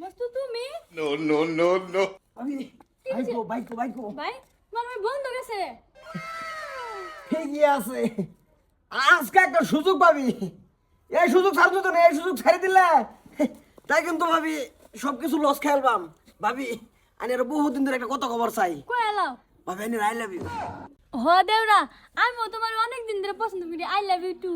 মস্তু তুমি No. আমি বাইকো ভাই মানে বন্ধ গেছে ঠিকই আছে আজকে একটা সুযোগ পাবি এই সুযোগ ছাড়ছো তো না এই সুযোগ ছেড়ে দিলে তাই কিন্তু ভাবি সবকিছু লস খেলবাম ভাবি আমি আর বহুদিন ধরে একটা কথা খবর চাই কই এলাও ভাবি আমি আই লাভ ইউ হ দেওরা আমি তোমার অনেক দিন ধরে পছন্দ করি আই লাভ ইউ টু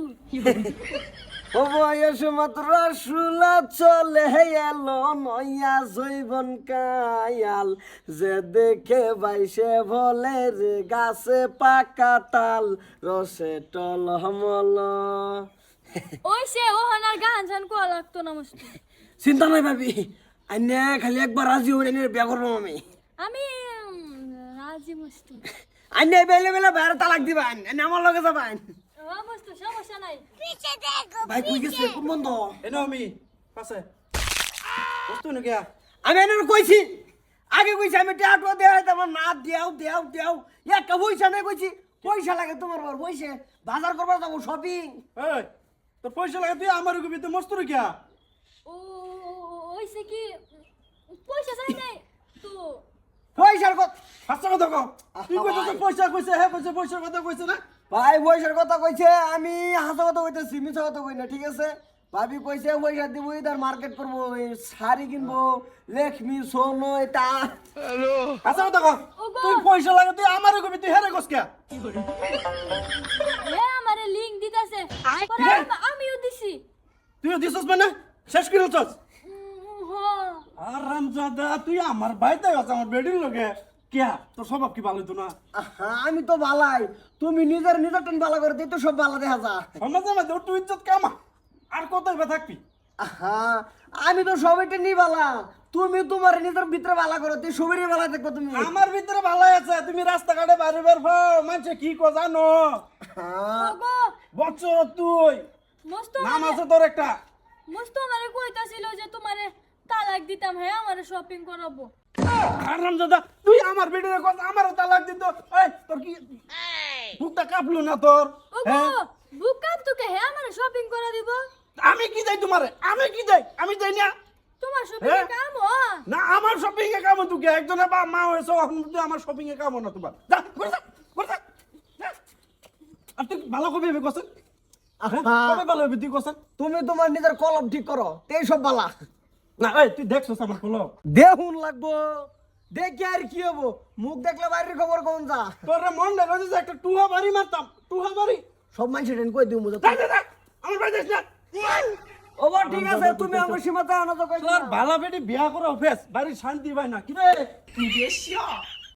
ও বয়স মাত্র 16 চলে এলো নয়া জৈবন কায়াল যে দেখে বাইসে বলে রে গাছে পাকা তাল রসে টলমল ওই সে ওহনার গান জান কো লাগতো না মস্তু চিন্তা নাই ভাবি আইনে খালি একবার রাজি হয়ে নিয়ে বিয়া করবো আমি আমি রাজি মস্তু আইনে বেলে বেলে বাইরে তালাক দিবা আইনে আমার লগে যাবা ও মস্তু সমস্যা নাই ভাই কই গেছে কোন বন্ধ এনো আমি পাশে বস্তু নে গিয়া আমি এনে কইছি আগে কইছি আমি টাকা দেয়া তোমার না দেও একটা পয়সা নাই কইছি পয়সা লাগে তোমার বড় পয়সা বাজার করবার যাবো শপিং এই তোর পয়সা লাগে তুই আমার কবি তুই মস্ত রে গিয়া ও ওইসে কি পয়সা চাই নাই তো পয়সার কথা হাসা কথা কও তুই কইছিস পয়সা কইছে হে কইছে পয়সার কথা কইছে না ভাই পয়সার কথা কইছে আমি হাসা কথা কইতেছি মিছা কথা কই না ঠিক আছে ভাবি কইছে পয়সা দিব ইদার মার্কেট করবো শাড়ি কিনবো লেখমি সোনো এটা হাসা কথা কও তুই পয়সা লাগে তুই আমার কবি তুই হেরে কস কিয়া এ আমারে লিংক দিতাছে আমিও দিছি তুই দিছস মানে শেষ করে চস হ আরামজাদা তুই আমার বাইতে আছে আমার বেডির লগে কিয়া তোর স্বভাব কি ভালো তো না আমি তো ভালাই তুমি নিজের টেন ভালো করে দিই তো সব ভালো দেখা যা সমাজে মধ্যে তুই ইজ্জত কামা আর কতই বা থাকবি আমি তো সবাইটা নি ভালা তুমি তোমার নিজের ভিতরে ভালো করো তুই সবারই ভালো দেখো তুমি আমার ভিতরে ভালো আছে তুমি রাস্তাঘাটে বাইরে বের হও মানুষে কি কো জানো ওগো বছর তুই মস্ত নাম আছে তোর একটা মস্ত আমারে কইতাছিল যে তোমারে তালাক দিতাম হ্যাঁ আমারে শপিং করাবো আরামজাদা তুই আমার বেডির কথা আমারও তালাক দিত এই তোর কি বুকটা কাঁপলো না তোর ওগো বুক কাপ তোকে হ্যাঁ আমারে শপিং করা দিব আমি কি দেই তোমারে আমি দেই না তোমার শপিং হ্যাঁ? কাম না আমার শপিং এ কাম তুই একজনের বা মা হয়েছে এখন তুই আমার শপিং এ কাম না তোমার যা করে যা আর তুই ভালো কবি হবে কোসেন কবে ভালো হবে তুই কোসেন তুমি তোমার নিজের কলম ঠিক করো তেই সব ভালা না এই তুই দেখছস আমার কলম দেখুন লাগবো দেখি আর কি হবো মুখ দেখলে বাইরের খবর কোন যা তোর মন লাগে যে একটা টুহা বাড়ি মারতাম টুহা বাড়ি সব মানুষ টেন কই দিও মুজা আমার বাড়ি যাস না ও বা ঠিক আছে তুমি আমার সীমাতে আনো তো কইছ তোর ভালো বেটি বিয়া করা অভ্যাস বাড়ির শান্তি পায় না কি রে তুই বেশি